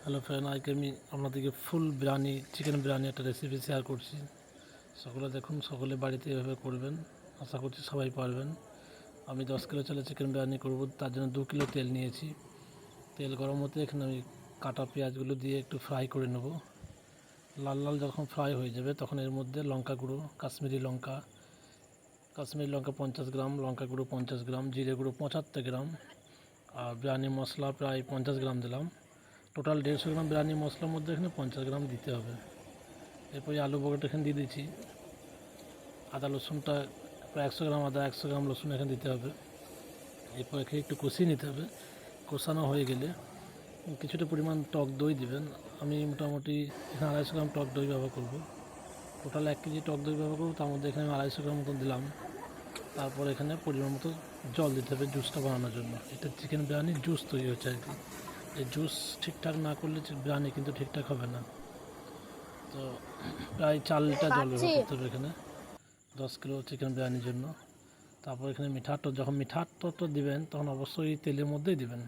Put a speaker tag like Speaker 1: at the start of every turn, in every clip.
Speaker 1: Hello friend, আজকে আমি আপনাদেরকে ফুল বিরিয়ানি চিকেন বিরিয়ানি একটা রেসিপি শেয়ার করছি। সকলে দেখুন, সকলে বাড়িতে এভাবে করবেন, আশা করছি সবাই পারবেন। আমি 10 কিলো চালে চিকেন বিরিয়ানি করব, তার জন্য 2 কিলো তেল নিয়েছি। তেল গরম হতে এখানে আমি কাটা পেঁয়াজগুলো দিয়ে একটু ফ্রাই করে নেব। লাল লাল যখন ফ্রাই হয়ে যাবে তখন এর মধ্যে লঙ্কা গুঁড়ো, কাশ্মীরি লঙ্কা 50 গ্রাম, লঙ্কা গুঁড়ো 50 গ্রাম, জিরে গুঁড়ো 75 গ্রাম, আর বিরিয়ানি মশলা প্রায় 50 গ্রাম দিলাম। টোটাল 150 গ্রাম বিরিয়ানি মশলার মধ্যে এখানে 50 গ্রাম দিতে হবে। এরপরে আলু বড়াটা এখানে দিয়ে দিচ্ছি। আদা রসুনটা প্রায় 100 গ্রাম আদা, 100 গ্রাম রসুন এখানে দিতে হবে। এরপর এখানে একটু কষিয়ে নিতে হবে। কষানো হয়ে গেলে কিছুটা পরিমাণ টক দই দিবেন। আমি মোটামুটি এখানে 250 গ্রাম টক দই ব্যবহার করব। টোটাল 1 কেজি টক দই ব্যবহার করবো, তার মধ্যে এখানে আমি 250 গ্রাম মতো দিলাম। তারপর এখানে পরিমাণ মতো জল দিতে হবে জুসটা বানানোর জন্য। এটা চিকেন বিরিয়ানির জুস তৈরি হচ্ছে আর কি। এই জুস ঠিকঠাক না করলে বিরিয়ানি কিন্তু ঠিকঠাক হবে না। তো প্রায় 4 লিটার জল ব্যবহার করতে হবে এখানে 10 কিলো চিকেন বিরিয়ানির জন্য। তারপর এখানে যখন মিঠাটা দিবেন তখন অবশ্যই তেলের মধ্যেই দিবেন,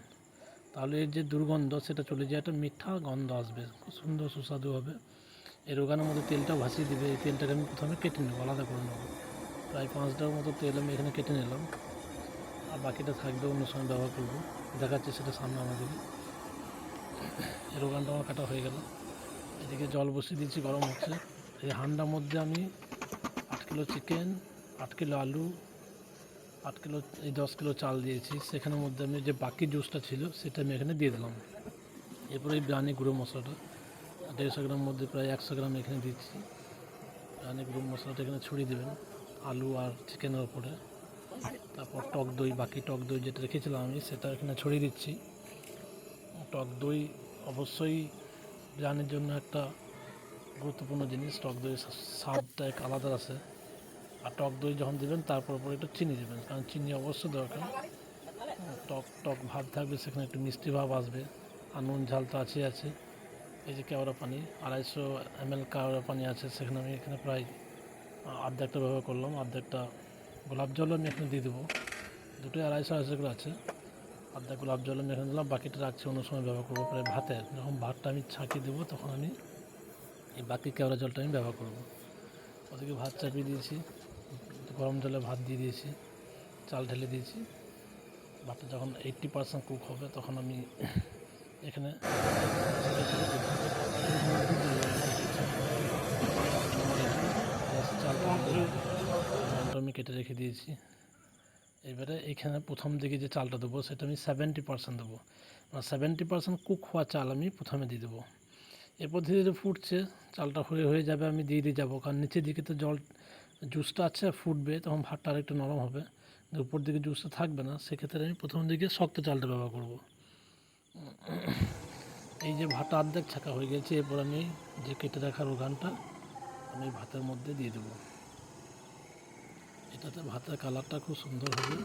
Speaker 1: তাহলে এর যে দুর্গন্ধ সেটা চলে যায়, একটা মিঠা গন্ধ আসবে, খুব সুন্দর সুস্বাদু হবে। এই রোগানোর মধ্যে তেলটা ভাসিয়ে দিবে। এই তেলটাকে আমি প্রথমে কেটে নেবো, আলাদা করে নেবো। প্রায় 5টার মতো তেল আমি এখানে কেটে নিলাম, আর বাকিটা থাকবে অন্য সময় ব্যবহার করবো। দেখাচ্ছি সেটা সামনে আমাদেরকে। এই রোগানটা আমার কাটা হয়ে গেল। এদিকে জল বসিয়ে দিচ্ছি, গরম হচ্ছে। এই হাঁড়ির মধ্যে আমি 8 কিলো চিকেন, 8 কিলো আলু, 8 কিলো এই 10 কিলো চাল দিয়েছি। সেখানের মধ্যে আমি যে বাকি জুসটা ছিল সেটা আমি এখানে দিয়ে দিলাম। এরপরে এই বিরিয়ানি গুঁড়ো মশলাটা 150 গ্রাম মধ্যে প্রায় 100 গ্রাম এখানে দিচ্ছি। বিরিয়ানি গুঁড়ো মশলাটা এখানে ছড়িয়ে দেবেন আলু আর চিকেনের ওপরে। তারপর টক দই, বাকি টক দই যেটা রেখেছিলাম আমি সেটা এখানে ছড়িয়ে দিচ্ছি। টক দই অবশ্যই বিরিয়ানির জন্য একটা গুরুত্বপূর্ণ জিনিস। টক দই স্বাদটা এক আলাদা আছে। আর টক দই যখন দেবেন তারপর একটু চিনি দেবেন, কারণ চিনি অবশ্যই দরকার। টক টক ভাব থাকবে, সেখানে একটু মিষ্টি ভাব আসবে। আর নুন ঝাল তো আছে। এই যে কেওড়া পানি 250 ml কেওড়া পানি আছে, সেখানে আমি এখানে প্রায় অর্ধেকটা ব্যবহার করলাম। অর্ধেকটা গোলাপ জল আমি এখানে দিয়ে দেবো। দুটোই 250 করে আছে। অর্ধেক গোলাপ জল আমি এখানে দিলাম, বাকিটা রাখছি অন্য সময় ব্যবহার করবো। প্রায় ভাতের যখন ভাতটা আমি ছাঁকিয়ে দেবো তখন আমি এই বাকি কেওড়া জলটা আমি ব্যবহার করবো। ওদিকে ভাত চাপিয়ে দিয়েছি, গরম জলে ভাত দিয়ে দিয়েছি, চাল ঢেলে দিয়েছি। ভাতটা যখন 80% কুক হবে তখন আমি এখানে চালটা আমি কেটে রেখে দিয়েছি। এবারে এখানে প্রথম দিকে যে চালটা দেবো সেটা আমি 70% দেবো, 70% কুক হওয়া চাল আমি প্রথমে দিয়ে দেবো। এরপর ধীরে ধীরে ফুটছে, চালটা হয়ে যাবে, আমি দিয়ে যাবো, কারণ নিচের দিকে তো জল জুসটা আছে, ফুটবে তখন ভাতটা আরেকটু নরম হবে, উপর দিকে জুসটা থাকবে না। সেক্ষেত্রে আমি প্রথম দিকে শক্ত চালটা ব্যবহার করব। এই যে ভাতটা অর্ধেক ছাকা হয়ে গেছে, এরপর আমি যে কেটে রাখার ওখানটা আমি ভাতের মধ্যে দিয়ে দেবো। এটাতে ভাতের কালারটা খুব সুন্দর হবে,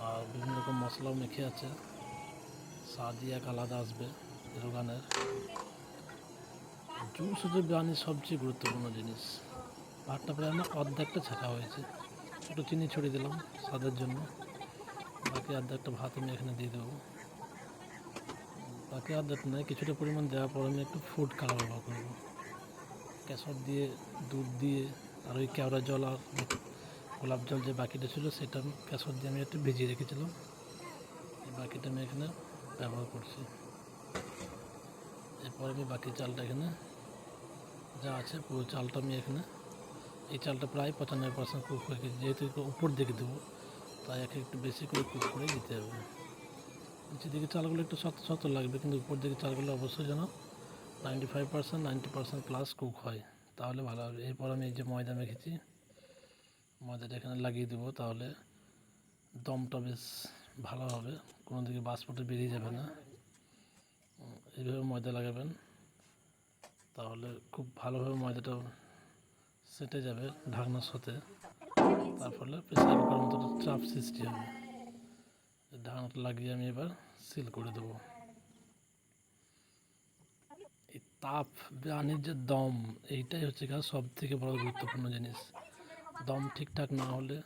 Speaker 1: আর বিভিন্ন রকম মশলাও মেখে আছে, স্বাদই এক আলাদা আসবে রোগানের। জুস হচ্ছে বিরিয়ানির সবচেয়ে গুরুত্বপূর্ণ জিনিস। ভাতটা প্রায় আমার অর্ধেকটা ছাকা হয়েছে, একটু চিনি ছড়িয়ে দিলাম স্বাদের জন্য। বাকি অর্ধেকটা ভাত আমি এখানে দিয়ে দেবো। বাকি অর্ধেক নয়, কিছুটা পরিমাণ দেওয়ার পর আমি একটু ফুড কালার ব্যবহার করবো। কেশর দিয়ে, দুধ দিয়ে, আর ওই কেওড়া জল আর গোলাপ জল যে বাকিটা ছিল সেটা কেশর দিয়ে আমি একটু ভিজিয়ে রেখেছিলাম। এই বাকিটা আমি এখানে ব্যবহার করছি। এরপর আমি বাকি চালটা এখানে যা আছে পুরো চালটা আমি এখানে, এই চালটা প্রায় 95% কুক হয়ে গেছে, যেহেতু উপর দিকে দেবো তাই একটু বেশি করে কুক করে দিতে হবে। নিচের দিকে চালগুলো একটু শক্ত শক্ত লাগবে, কিন্তু উপর দিকে চালগুলো অবশ্যই যেন 95%, 90% প্লাস কুক হয়, তাহলে ভালো হবে। এরপর আমি এই যে ময়দা মেখেছি, ময়দাটা এখানে লাগিয়ে দেবো, তাহলে দমটা বেশ ভালো হবে, কোনো দিকে বাষ্পটা বেরিয়ে যাবে না। এইভাবে ময়দা লাগাবেন, তাহলে খুব ভালোভাবে ময়দাটা সেটে যাবে ঢাকনার সাথে। তার ফলে প্রেসার কুকারের মতো চাপ সৃষ্টি হবে। ঢাকনাটা লাগিয়ে আমি এবার সিল করে দেবো। এই তাপ বিরিয়ানির যে দম, এইটাই হচ্ছে সব থেকে বড় গুরুত্বপূর্ণ জিনিস। দম ঠিকঠাক না হলে,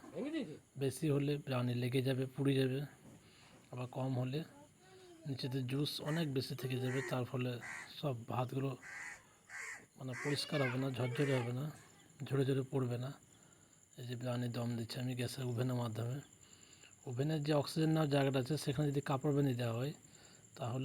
Speaker 1: বেশি হলে বিরিয়ানি লেগে যাবে, পুড়ে যাবে, আবার কম হলে নিচেতে জুস অনেক বেশি থেকে যাবে, তার ফলে সব ভাতগুলো মানে পরিষ্কার হবে না, ঝরঝরে হবে না, ঝরে ঝরে পড়বে না। এই যে বিরিয়ানি দম দিচ্ছি আমি গ্যাসের ওভেনের মাধ্যমে। ওভেনের যে অক্সিজেন নেওয়ার জায়গাটা আছে সেখানে যদি কাপড় বেঁধে দেওয়া হয় তাহলে